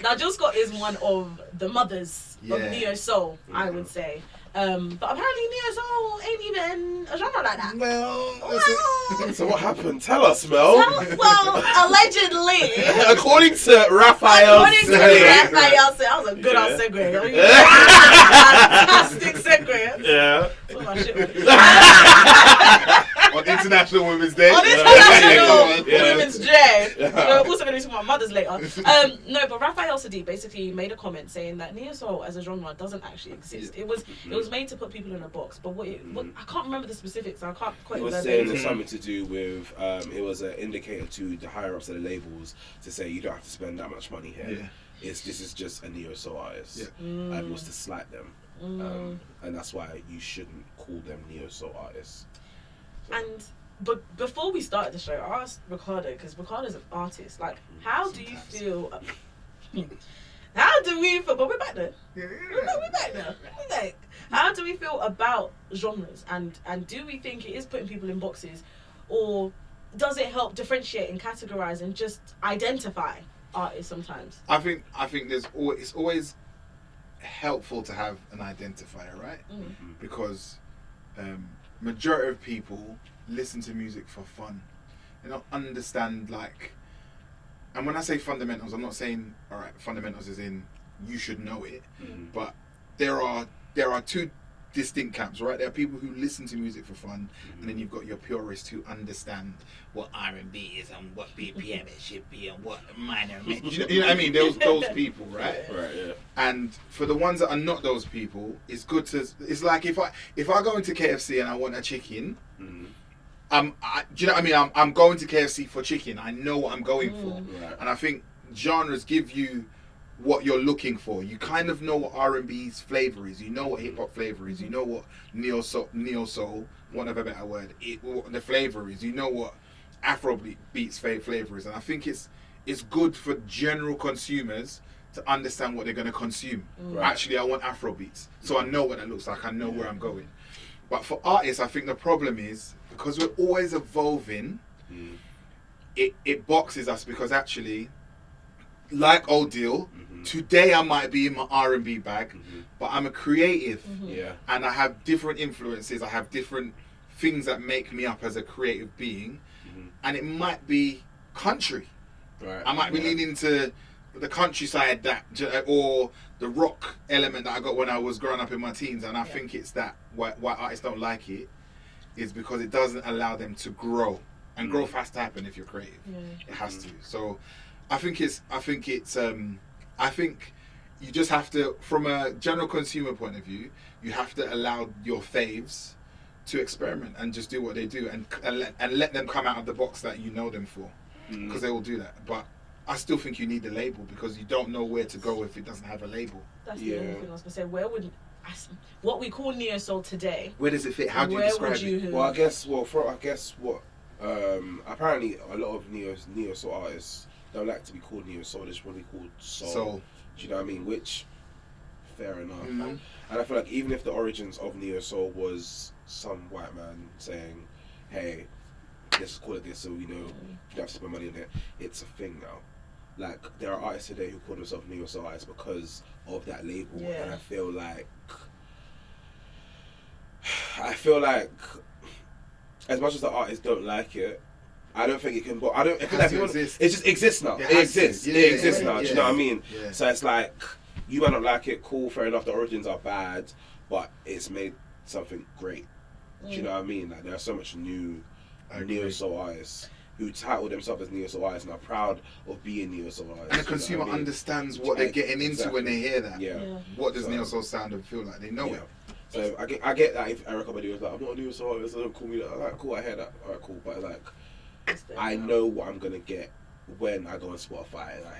Now Jill Scott is one of the mothers of neo soul, I would say. But apparently neo soul ain't even a genre like that. Well, so what happened? Tell us, Mel. Well, allegedly. According to Raphael. That was a good old segue. Fantastic segue. Yeah. On International Women's Day. On International Women's Day. We're also going to be talking about mothers later. No, but Raphael Sadiq basically made a comment saying that neo soul as a genre doesn't actually exist. It was made to put people in a box. But what I can't remember the specifics. I can't quite. He was saying there's something to do with it was an indicator to the higher ups of the labels to say you don't have to spend that much money here. Yeah. This is just a neo soul artist. Yeah. It was to slight them, and that's why you shouldn't call them neo soul artists. So. But before we started the show, I asked Ricardo, because Ricardo's an artist. Like, how do you feel? How do we feel? But we're back there. We're back there. Like, how do we feel about genres? And do we think it is putting people in boxes, or does it help differentiate and categorize and just identify artists sometimes? I think it's always helpful to have an identifier, right? Because majority of people listen to music for fun. They don't understand, like, and when I say fundamentals, I'm not saying fundamentals as in you should know it, but there are two distinct camps, right? There are people who listen to music for fun, and then you've got your purists who understand what R&B is and what BPM it should be and what minor. You know what I mean? Those people, right? Right. Yeah. And for the ones that are not those people, it's good to. It's like if I go into KFC and I want a chicken. Do you know what I mean? I'm going to KFC for chicken. I know what I'm going for, and I think genres give you what you're looking for. You kind of know what R&B's flavor is. You know what hip hop flavor is. You know what neo soul, one of a better word, what the flavor is. You know what Afrobeats flavor is, and I think it's good for general consumers to understand what they're going to consume. Actually, I want Afrobeats, so I know what that looks like. I know where I'm going. But for artists, I think the problem is because we're always evolving. It boxes us because actually, like Old Deal, today I might be in my R&B bag, but I'm a creative, and I have different influences. I have different things that make me up as a creative being, and it might be country. Right. I might be leaning into the countryside or the rock element that I got when I was growing up in my teens, and I think it's that why artists don't like it is because it doesn't allow them to grow, and growth has to happen if you're creative. It has to. So I think you just have to, from a general consumer point of view, you have to allow your faves to experiment and just do what they do, and let them come out of the box that you know them for, because they will do that. But I still think you need the label because you don't know where to go if it doesn't have a label. That's the only thing I was going to say. Where would what we call neo soul today? Where does it fit? How do you describe it? Well, I guess what apparently a lot of neo soul artists don't like to be called neo soul. They just want to be called soul. Do you know what I mean? Which, fair enough. And I feel like even if the origins of neo soul was some white man saying, "Hey, let's call it this," so you don't have to spend money on it. It's a thing now. Like, there are artists today who call themselves neo soul artists because of that label, and I feel like as much as the artists don't like it, I don't think it can. But I don't. It just exists now. It exists. It exists now. Do you know what I mean? Yeah. So it's like, you might not like it. Cool, fair enough. The origins are bad, but it's made something great. Do you know what I mean? Like, there are so much new neo soul artists who title themselves as neo soul artists and are proud of being neo soul artists. And the consumer understands what they're getting into when they hear that. Yeah. What does neo soul sound and feel like? They know it. So I get that if Erica Badu was like, I'm not a neo soul artist, don't call me that. Alright, cool, I hear that. Alright, cool. But like, I know what I'm gonna get when I go on Spotify and I